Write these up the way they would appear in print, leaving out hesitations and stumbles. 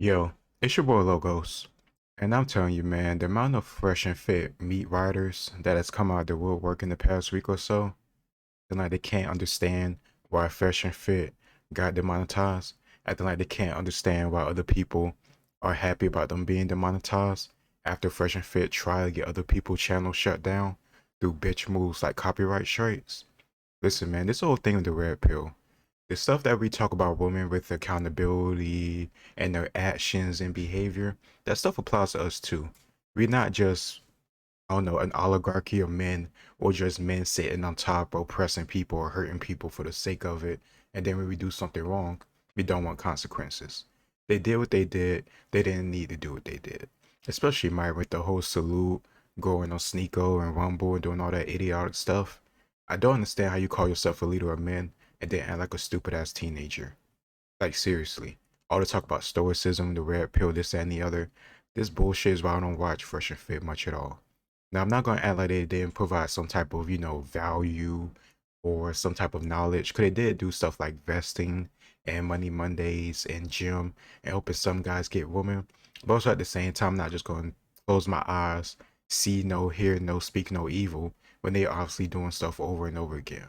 Yo, it's your boy Logos, and I'm telling you, man, the amount of fresh and fit meat riders that has come out of the woodwork in the past week or so, acting like they can't understand why fresh and fit got demonetized, acting like they can't understand why other people are happy about them being demonetized after fresh and fit try to get other people's channels shut down through bitch moves like copyright strikes. Listen, man, this whole thing with the red pill, the stuff that we talk about women with accountability and their actions and behavior, that stuff applies to us too. We're not just, I don't know, an oligarchy of men or just men sitting on top oppressing people or hurting people for the sake of it. And then when we do something wrong, we don't want consequences. They did what they did. They didn't need to do what they did. Especially Myra with the whole salute, going on Sneeko and Rumble and doing all that idiotic stuff. I don't understand how you call yourself a leader of men and then act like a stupid ass teenager. Like seriously, all the talk about stoicism, the red pill, this that, and the other. This bullshit is why I don't watch Fresh and Fit much at all. Now I'm not gonna act like they didn't provide some type of value or some type of knowledge, because they did do stuff like vesting and Money Mondays and gym and helping some guys get women. But also at the same time, I'm not just gonna close my eyes, see no, hear no, speak no evil when they obviously doing stuff over and over again.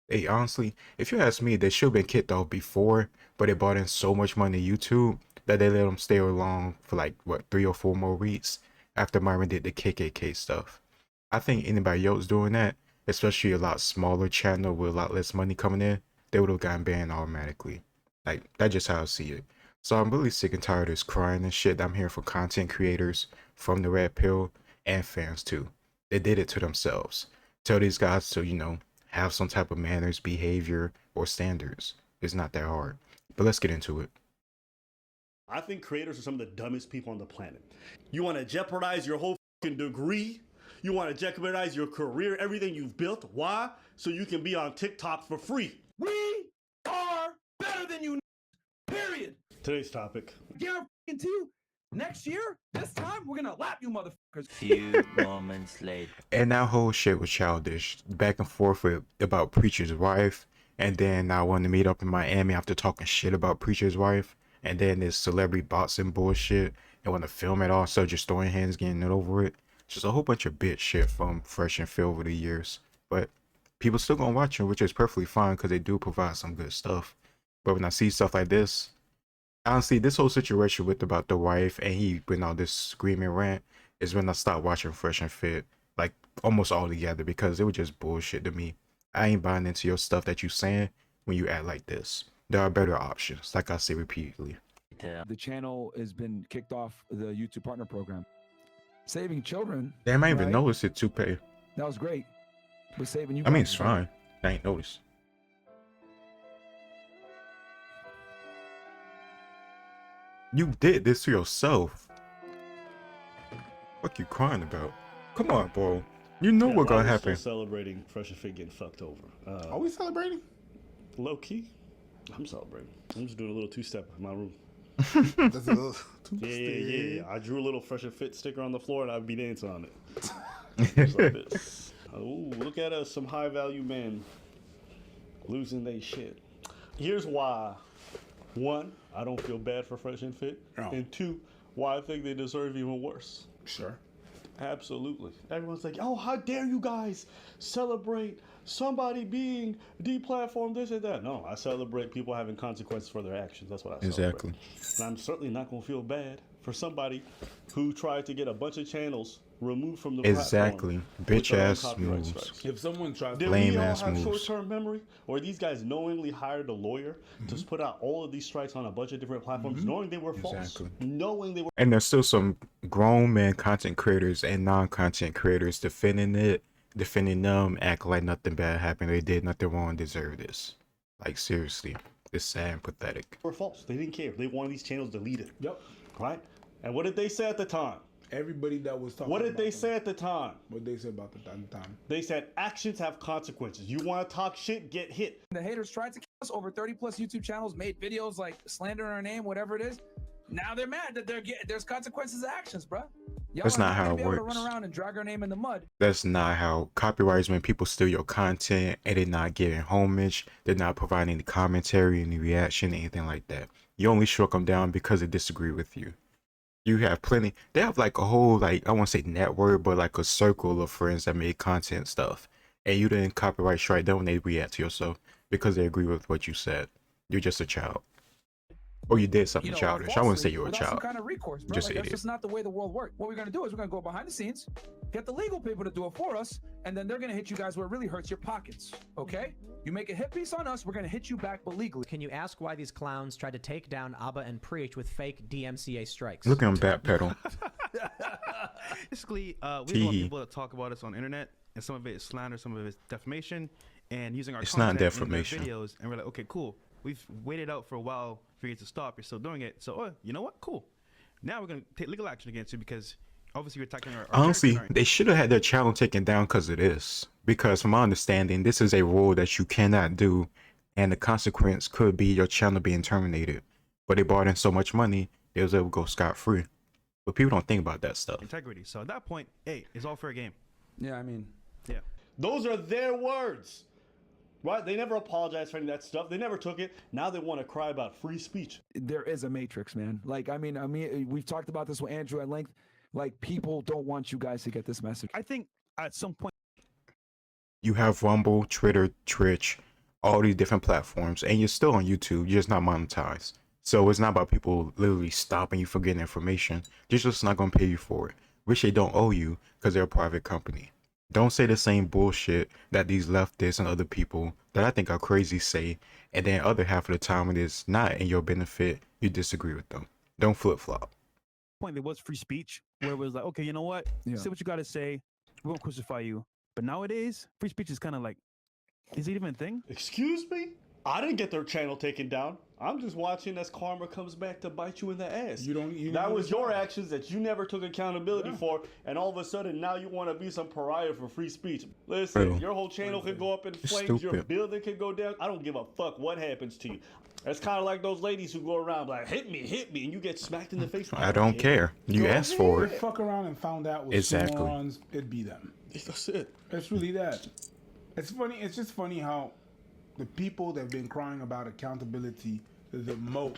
Hey, honestly, if you ask me, they should have been kicked off before, but they brought in so much money to YouTube that they let them stay along for like, what, 3 or 4 more weeks after Myron did the KKK stuff. I think anybody else doing that, especially a lot smaller channel with a lot less money coming in, they would have gotten banned automatically. Like, that's just how I see it. So I'm really sick and tired of this crying and shit that I'm hearing from content creators, from the Red Pill, and fans too. They did it to themselves. Tell these guys to, have some type of manners, behavior, or standards. It's not that hard. But let's get into it. I think creators are some of the dumbest people on the planet. You want to jeopardize your whole fucking degree? You want to jeopardize your career, everything you've built? Why? So you can be on TikTok for free. We are better than you, period. Today's topic. Guarantee you, next year, this time, we're gonna lap you motherfuckers. Few moments later. And that whole shit was childish. Back and forth with about Preacher's wife. And then I wanted to meet up in Miami after talking shit about Preacher's wife. And then this celebrity boxing bullshit. And want to film it all, so just throwing hands, getting it over it. Just a whole bunch of bitch shit from Fresh and Phil over the years. But people still gonna watch them, which is perfectly fine because they do provide some good stuff. But when I see stuff like this, honestly, this whole situation with about the wife and he went on this screaming rant is when I stopped watching Fresh and Fit, like almost all together, because it was just bullshit to me. I ain't buying into your stuff that you saying when you act like this. There are better options, like I say repeatedly. The channel has been kicked off the YouTube partner program. Saving children. Damn, I ain't even right? noticed it, Toupee. That was great. We're saving you. I mean, guys, it's right? fine. I ain't noticed. You did this to yourself. What you crying about? Come on, bro. You know what's gonna happen. Still celebrating Fresh and Fit getting fucked over. Are we celebrating? Low key, I'm celebrating. I'm just doing a little two-step in my room. That's a little Yeah. I drew a little Fresh and Fit sticker on the floor and I'd be dancing on it. Just like this. Ooh, look at us, some high-value men losing their shit. Here's why. One, I don't feel bad for Fresh and Fit. Oh. And two, why I think they deserve even worse. Sure. Absolutely. Everyone's like, oh, how dare you guys celebrate somebody being deplatformed, this and that. No, I celebrate people having consequences for their actions. That's what I celebrate. Exactly. And I'm certainly not going to feel bad for somebody who tried to get a bunch of channels removed from the Exactly. platform. Bitch ass moves. Strikes. If someone tries Did to Lame we all ass have moves. short-term memory? Or these guys knowingly hired a lawyer to put out all of these strikes on a bunch of different platforms, knowing they were false, Exactly. knowing they were... And there's still some grown men content creators and non-content creators defending them, act like nothing bad happened. They did nothing wrong, deserve this. Like seriously, it's sad and pathetic. were false. They didn't care. They wanted these channels deleted. Yep. Right? And what did they say at the time? Everybody that was talking. What did about they them, say at the time? What they say about the time? They said actions have consequences. You want to talk shit, get hit. The haters tried to kill us. Over 30 plus YouTube channels made videos like slandering our name, whatever it is. Now they're mad that there's consequences to actions, bro. Y'all That's are not not how gonna it be able to works. run around and drag our name in the mud. That's not how copyrights when people steal your content and they're not giving homage, they're not providing any commentary, any reaction, anything like that. You only struck them down because they disagree with you. You have plenty. They have like a whole like I won't say network, but like a circle of friends that make content stuff, and you didn't copyright strike them when they react to yourself because they agree with what you said. You're just a child, or you did something Or childish. I wouldn't say falsely, you're a without some child. kind of recourse, bro. Just Like an that's idiot. just not the way the world works. What we're gonna do is we're gonna go behind the scenes, get the legal people to do it for us, and then they're gonna hit you guys where it really hurts your pockets. Okay? You make a hit piece on us, we're gonna hit you back, but legally. Can you ask why these clowns tried to take down Abba and Preach with fake DMCA strikes? Look at him backpedal. Basically, we want Tee-hee. people to talk about us on internet, and some of it is slander, some of it is defamation, and using our It's not content defamation. in their videos. And we're like, okay, cool. We've waited out for a while for you to stop. You're still doing it. So, you know what? Cool. Now we're gonna take legal action against you because obviously you're attacking our Honestly, character. they should have had their channel taken down because of this. Because from my understanding, this is a rule that you cannot do, and the consequence could be your channel being terminated. But they brought in so much money, they was able to go scot-free. But people don't think about that stuff. integrity. So at that point, hey, it's all fair game. Yeah, I mean, Yeah. Those are their words. Right? They never apologized for any of that stuff. They never took it. Now they want to cry about free speech. there is a matrix, man. Like, I mean, we've talked about this with Andrew at length. Like, people don't want you guys to get this message. I think at some point, You have Rumble, Twitter, Twitch, all these different platforms, and you're still on YouTube. You're just not monetized. So it's not about people literally stopping you from getting information. They're just not going to pay you for it, which they don't owe you because they're a private company. Don't say the same bullshit that these leftists and other people that I think are crazy say, and then other half of the time when it's not in your benefit, you disagree with them. Don't flip-flop. there was free speech where it was like, okay, you know what? Yeah. Say what you got to say. We won't crucify you. But nowadays, free speech is kind of like, is it even a thing? Excuse me? I didn't get their channel taken down. I'm just watching as karma comes back to bite you in the ass. That was your actions that you never took accountability for, and all of a sudden now you want to be some pariah for free speech. Listen, Bro. your whole channel could go up in It's flames, your stupid. building could go down. I don't give a fuck what happens to you. That's kind of like those ladies who go around like, hit me, and you get smacked in the face. I don't care. You asked for If it. fuck around and found out with Exactly. morons, it'd be them. That's it. It's really that. It's funny. It's just funny how the people that have been crying about accountability the most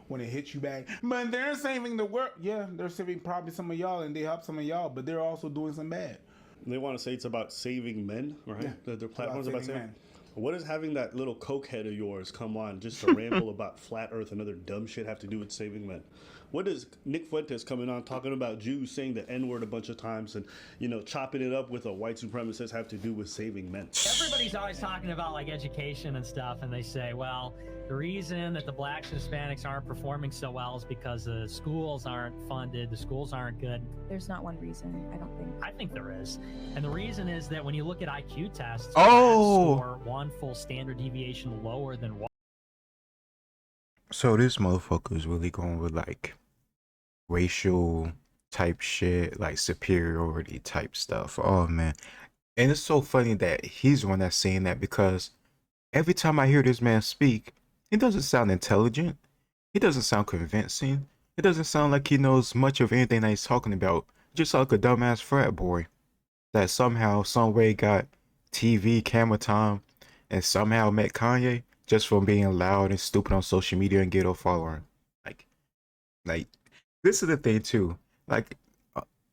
when it hits you back. But they're saving the world. Yeah, they're saving probably some of y'all, and they help some of y'all. But they're also doing some bad. They want to say it's about saving men, right? Yeah, Their platform's about saving saving men. What does having that little coke head of yours come on just to ramble about flat earth and other dumb shit have to do with saving men? What does Nick Fuentes coming on talking about Jews saying the N-word a bunch of times and, chopping it up with a white supremacist have to do with saving men? Everybody's always talking about like education and stuff, and they say, well, the reason that the blacks and Hispanics aren't performing so well is because the schools aren't funded, the schools aren't good. There's not one reason, I don't think. I think there is. And the reason is that when you look at IQ tests, Oh! blacks score one full standard deviation lower than white. So this motherfucker is really going with like racial type shit, like superiority type stuff. Oh man. And it's so funny that he's the one that's saying that because every time I hear this man speak, he doesn't sound intelligent. He doesn't sound convincing. It doesn't sound like he knows much of anything that he's talking about. Just like a dumbass frat boy that somehow, some way got TV camera time and somehow met Kanye just from being loud and stupid on social media and ghetto following. Like this is the thing too. Like,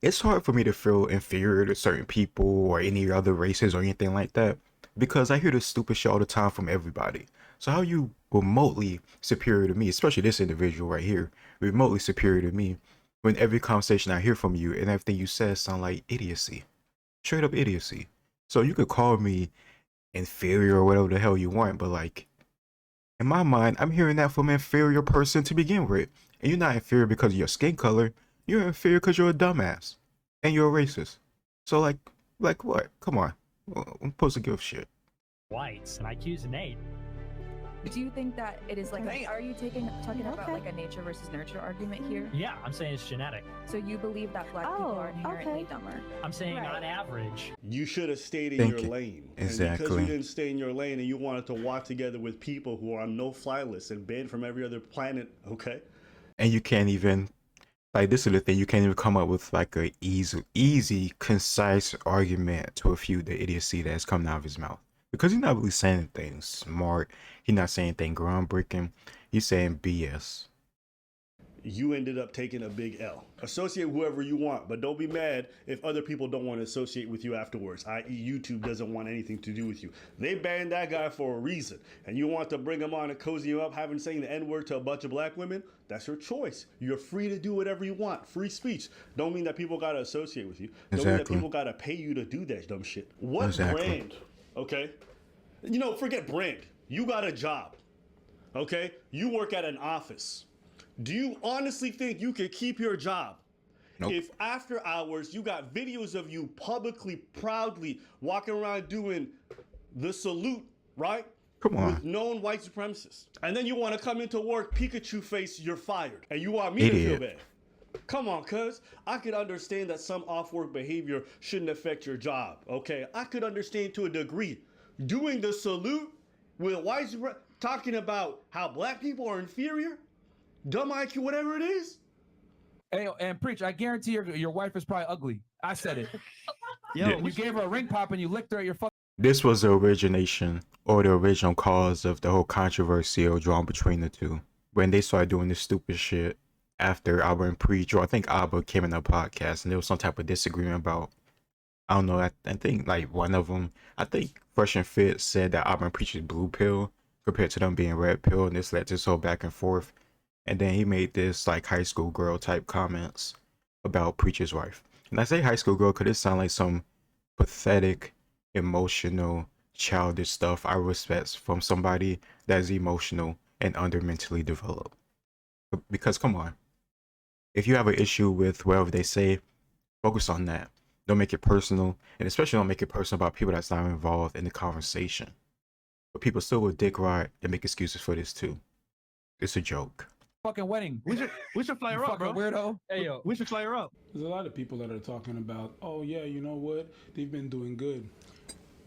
it's hard for me to feel inferior to certain people or any other races or anything like that because I hear this stupid shit all the time from everybody. So how are you remotely superior to me, especially this individual right here, remotely superior to me, when every conversation I hear from you and everything you said sound like idiocy, straight up idiocy. So you could call me inferior or whatever the hell you want, but like, in my mind, I'm hearing that from an inferior person to begin with. And you're not inferior because of your skin color. You're inferior because you're a dumbass. And you're a racist. So like what? Come on. I'm supposed to give a shit. Whites, and IQ's an 8. Do you think that it is like, are you talking about Okay. like a nature versus nurture argument here? Yeah, I'm saying it's genetic. So you believe that black people are inherently dumber? I'm saying Right. on average. You should have stayed in Thank your you. lane. And because Exactly. you didn't stay in your lane and you wanted to walk together with people who are on no-fly list and banned from every other planet, okay? And you can't even Like this is the thing, you can't even come up with like a easy, concise argument to refute the idiocy that's coming out of his mouth. Because he's not really saying anything smart. He's not saying anything groundbreaking. He's saying BS. You ended up taking a big L. Associate whoever you want, but don't be mad if other people don't want to associate with you afterwards, i.e. YouTube doesn't want anything to do with you. They banned that guy for a reason, and you want to bring him on and cozy him up, having saying the N-word to a bunch of black women? That's your choice. You're free to do whatever you want. Free speech. Don't mean that people got to associate with you. Don't mean that people got to pay you to do that dumb shit. What brand, okay? You know, forget brand. You got a job, okay? You work at an office. Do you honestly think you could keep your job if after hours you got videos of you publicly, proudly walking around doing the salute, right? Come on. With known white supremacists. And then you want to come into work, Pikachu face, you're fired. And you want me to feel bad. Come on, cuz. I could understand that some off-work behavior shouldn't affect your job, okay? I could understand to a degree. Doing the salute with white supremacists, talking about how black people are inferior, dumb IQ, whatever it is. Hey, and preach, I guarantee your wife is probably ugly. I said it. Yo, You gave her a ring pop and you licked her at your fucking. This was the origination or the original cause of the whole controversy drawn between the two. When they started doing this stupid shit after Abba and Preach, or I think Abba came in a podcast and there was some type of disagreement about, I don't know, I think like one of them, I think Fresh and Fit said that Abba and Preach is blue pill compared to them being red pill, and this led to this whole back and forth. And then he made this like high school girl type comments about Preacher's wife. And I say high school girl because it sounds like some pathetic, emotional, childish stuff I respect from somebody that is emotional and under mentally developed. Because come on, if you have an issue with whatever they say, focus on that. Don't make it personal, and especially don't make it personal about people that's not involved in the conversation. But people still will dick ride and make excuses for this too. It's a joke. Fucking wedding. we should fly her up, bro. Weirdo. Hey, yo. We should fly her up. There's a lot of people that are talking about, oh yeah, you know what? They've been doing good.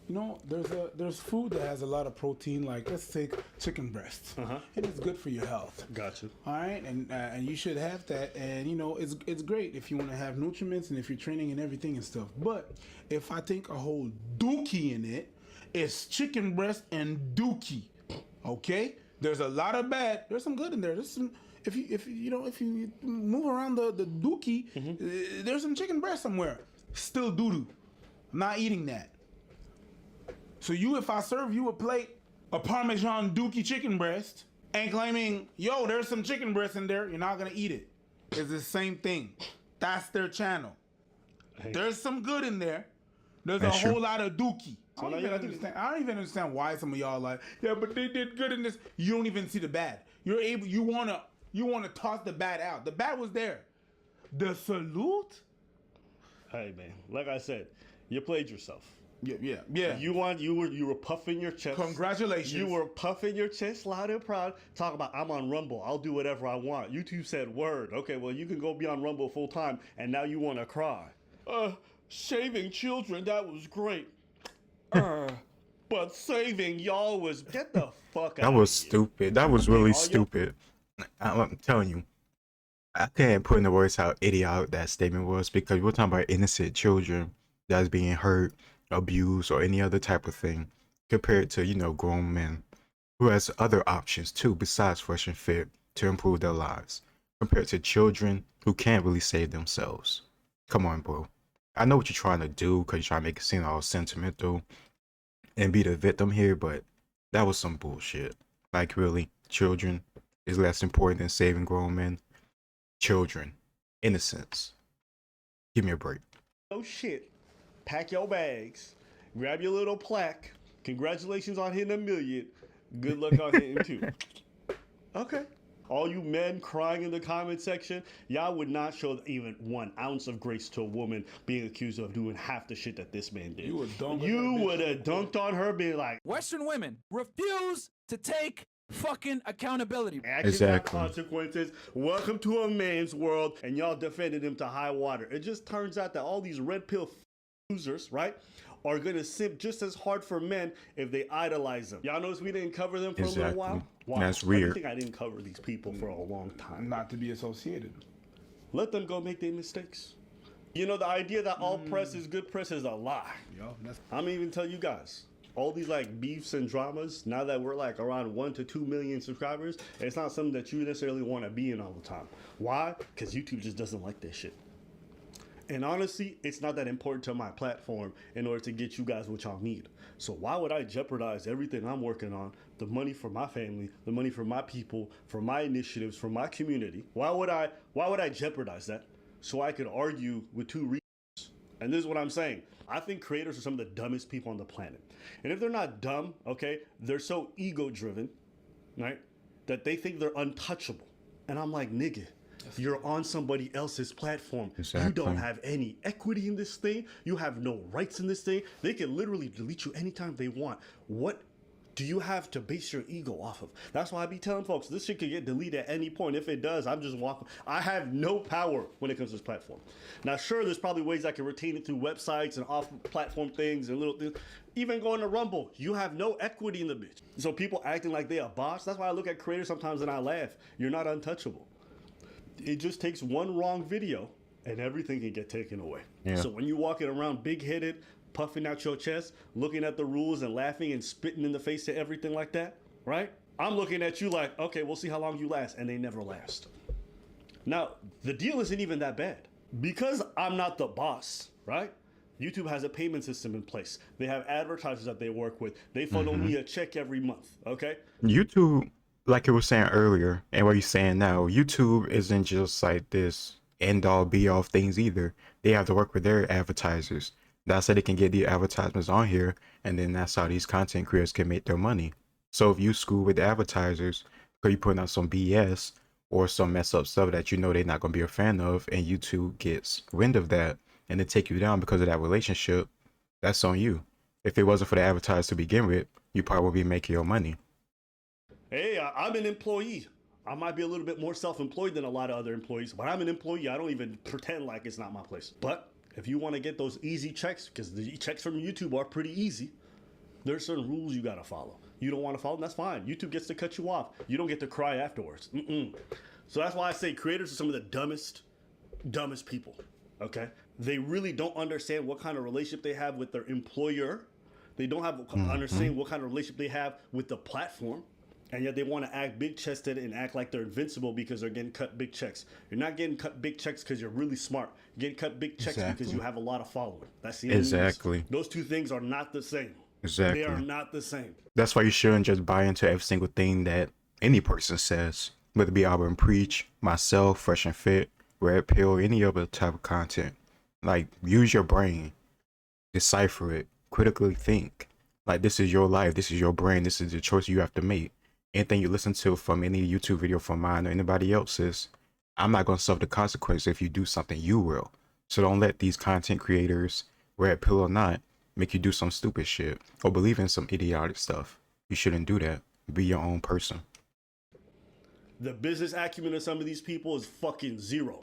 You know, there's food that has a lot of protein, like let's take chicken breasts, and it's good for your health. Gotcha. All right, and you should have that, and you know it's great if you want to have nutriments and if you're training and everything and stuff. But if I think a whole dookie in it, it's chicken breast and dookie. Okay, there's a lot of bad. There's some good in there. There's some. If you move around the dookie, there's some chicken breast somewhere. Still doo-doo. I'm not eating that. So if I serve you a plate of Parmesan dookie chicken breast and claiming, yo, there's some chicken breast in there, you're not gonna eat it. It's the same thing. That's their channel. There's some good in there. There's a whole lot of dookie. I don't even understand why some of y'all like, yeah, but they did good in this. You don't even see the bad. You wanna toss the bad out. The bad was there. The salute? Hey man, like I said, you played yourself. Yeah. You were puffing your chest. Congratulations. You were puffing your chest loud and proud. Talk about, I'm on Rumble. I'll do whatever I want. YouTube said word. Okay, well, you can go be on Rumble full time, and now you want to cry. Saving children, that was great. But saving y'all was, get the fuck out. That was stupid. That was really stupid. I'm telling you, I can't put in the words how idiotic that statement was, because we're talking about innocent children that's being hurt, abused, or any other type of thing, compared to, grown men who has other options too besides Fresh and Fit to improve their lives, compared to children who can't really save themselves. Come on, bro. I know what you're trying to do because you're trying to make it seem all sentimental and be the victim here, but that was some bullshit. Like, really, children is less important than saving grown men. Children, innocence. Give me a break. Oh shit. Pack your bags. Grab your little plaque. Congratulations on hitting 1 million. Good luck on hitting 2. Okay. All you men crying in the comment section, y'all would not show even 1 ounce of grace to a woman being accused of doing half the shit that this man did. You would have dunked on her, being like, Western women refuse to take fucking accountability. Actions have consequences. Welcome to a man's world, and y'all defended him to high water. It just turns out that all these red pill losers, right, are gonna simp just as hard for men if they idolize them. Y'all notice we didn't cover them for a little while? Wow. That's weird. I think I didn't cover these people for a long time. Not to be associated. Let them go make their mistakes. You know, the idea that all press is good press is a lie. I'm even tell you guys, all these like beefs and dramas, now that we're like around 1 to 2 million subscribers, it's not something that you necessarily want to be in all the time. Why? Because YouTube just doesn't like this shit. And honestly, it's not that important to my platform in order to get you guys what y'all need. So why would I jeopardize everything I'm working on, the money for my family, the money for my people, for my initiatives, for my community? Why would I jeopardize that so I could argue with two reasons? And this is what I'm saying. I think creators are some of the dumbest people on the planet. And if they're not dumb, okay, they're so ego driven, right, that they think they're untouchable. And I'm like, nigga, you're on somebody else's platform. Exactly. You don't have any equity in this thing. You have no rights in this thing. They can literally delete you anytime they want. What do you have to base your ego off of? That's why I be telling folks, this shit could get deleted at any point. If it does, I'm just walking. I have no power when it comes to this platform. Now, sure, there's probably ways I can retain it through websites and off-platform things and little things. Even going to Rumble, you have no equity in the bitch. So people acting like they a boss, that's why I look at creators sometimes and I laugh. You're not untouchable. It just takes one wrong video and everything can get taken away. Yeah. So when you're walking around big-headed, puffing out your chest, looking at the rules and laughing and spitting in the face to everything like that, right? I'm looking at you like, okay, we'll see how long you last, and they never last. Now, the deal isn't even that bad. Because I'm not the boss, right? YouTube has a payment system in place. They have advertisers that they work with. They funnel me a check every month, okay? YouTube, like you were saying earlier, and what you're saying now, YouTube isn't just like this end-all be-all of things either. They have to work with their advertisers. That's how they can get the advertisements on here, and then that's how these content creators can make their money. So if you screw with the advertisers because you're putting out some BS or some mess up stuff that you know they're not going to be a fan of, and YouTube gets wind of that and they take you down because of that relationship, that's on you. If it wasn't for the advertisers to begin with, you probably would be making your money. Hey, I'm an employee. I might be a little bit more self-employed than a lot of other employees, but I'm an employee. I don't even pretend like it's not my place. But if you want to get those easy checks, because the checks from YouTube are pretty easy, there's certain rules you got to follow. You don't want to follow them, that's fine. YouTube gets to cut you off. You don't get to cry afterwards. So that's why I say creators are some of the dumbest people, okay? They really don't understand what kind of relationship they have with their employer. They don't have understand what kind of relationship they have with the platform. And yet they want to act big-chested and act like they're invincible because they're getting cut big checks. You're not getting cut big checks because you're really smart. You're getting cut big checks because you have a lot of followers. That's the Exactly. Those two things are not the same. Exactly. They are not the same. That's why you shouldn't just buy into every single thing that any person says, whether it be Auburn Preach, myself, Fresh and Fit, Red Pill, any other type of content. Like, use your brain, decipher it, critically think. Like, this is your life, this is your brain, this is the choice you have to make. Anything you listen to from any YouTube video from mine or anybody else's, I'm not going to suffer the consequences if you do something. You will. So don't let these content creators, red pill or not, make you do some stupid shit or believe in some idiotic stuff. You shouldn't do that. Be your own person. The business acumen of some of these people is fucking zero.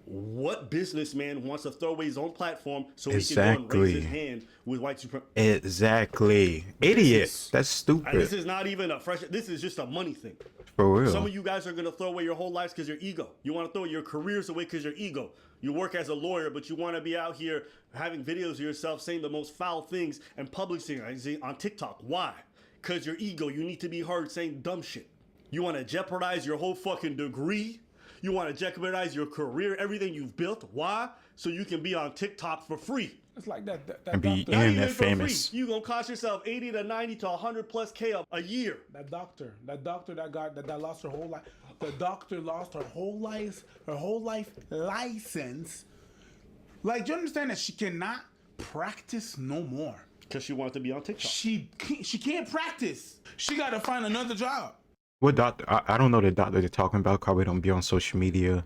What businessman wants to throw away his own platform so he can go and raise his hand with white supremacy? Exactly. Idiot. That's stupid. And this is not even a fresh, this is just a money thing. For real. Some of you guys are going to throw away your whole lives because your ego. You want to throw your careers away because your ego. You work as a lawyer, but you want to be out here having videos of yourself saying the most foul things and publishing on TikTok. Why? Because your ego. You need to be heard saying dumb shit. You want to jeopardize your whole fucking degree. You want to jeopardize your career, everything you've built. Why? So you can be on TikTok for free. It's like that And be doctor. internet famous. You gonna cost yourself 80 to 90 to 100 plus K a year. That doctor that lost her whole life. The doctor lost her whole life license. Like, do you understand that she cannot practice no more? Because she wanted to be on TikTok. She can't practice. She got to find another job. What doctor? I don't know the doctor they're talking about. Probably don't be on social media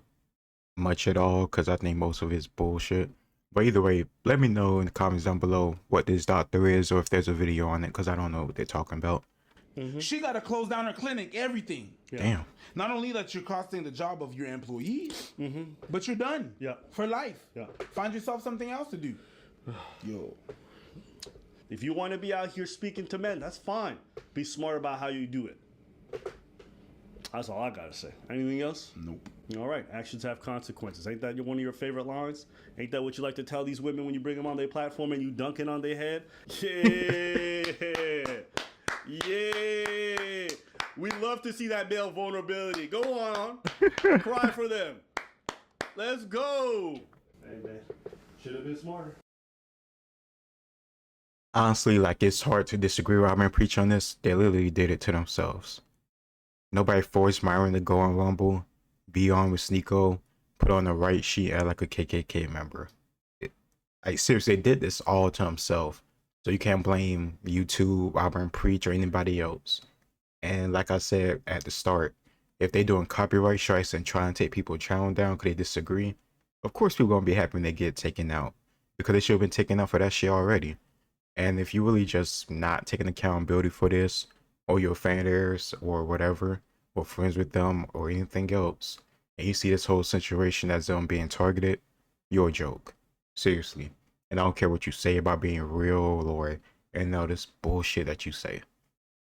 much at all because I think most of it's bullshit. But either way, let me know in the comments down below what this doctor is or if there's a video on it because I don't know what they're talking about. She got to close down her clinic, everything. Yeah. Damn. Not only that you're costing the job of your employees, but you're done. Yeah. For life. Yeah. Find yourself something else to do. Yo. If you want to be out here speaking to men, that's fine. Be smart about how you do it. That's all I gotta say. Anything else? Nope. All right. Actions have consequences. Ain't that one of your favorite lines? Ain't that what you like to tell these women when you bring them on their platform and you dunking on their head? Yeah. Yeah. We love to see that male vulnerability. Go on. Cry for them. Let's go. Hey, man. Should have been smarter. Honestly, like, it's hard to disagree with Robin Preach on this. They literally did it to themselves. Nobody forced Myron to go on Rumble, be on with Sneeko, put on the right sheet at like a KKK member. Like, seriously, they did this all to himself. So you can't blame YouTube, Robin Preach, or anybody else. And like I said at the start, if they doing copyright strikes and trying to take people's channel down because they disagree, of course people gonna be happy when they get taken out, because they should have been taken out for that shit already. And if you really just not taking accountability for this, or you're a fan of theirs, or whatever, or friends with them, or anything else, and you see this whole situation as them being targeted, you're a joke. Seriously. And I don't care what you say about being real or and all this bullshit that you say.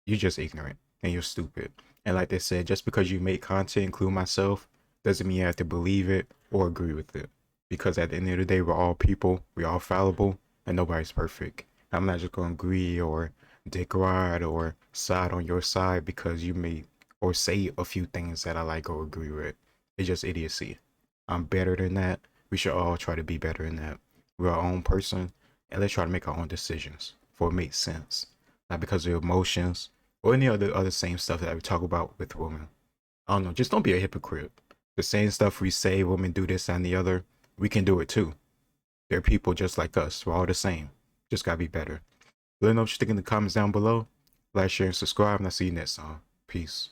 You're just ignorant and you're stupid. And like they said, just because you make content, include myself, doesn't mean you have to believe it or agree with it. Because at the end of the day, we're all people, we're all fallible, and nobody's perfect. I'm not just gonna agree or dick ride or side on your side because you may or say a few things that I like or agree with. It's just idiocy. I'm better than that. We should all try to be better than that. We're our own person, and let's try to make our own decisions for it makes sense. Not because of emotions or any other same stuff that we talk about with women. I don't know, just don't be a hypocrite. The same stuff we say women do this and the other, we can do it too. They're people just like us. We're all the same. Just gotta be better. Let me know what you think in the comments down below. Like, share, and subscribe, and I'll see you next time. Peace.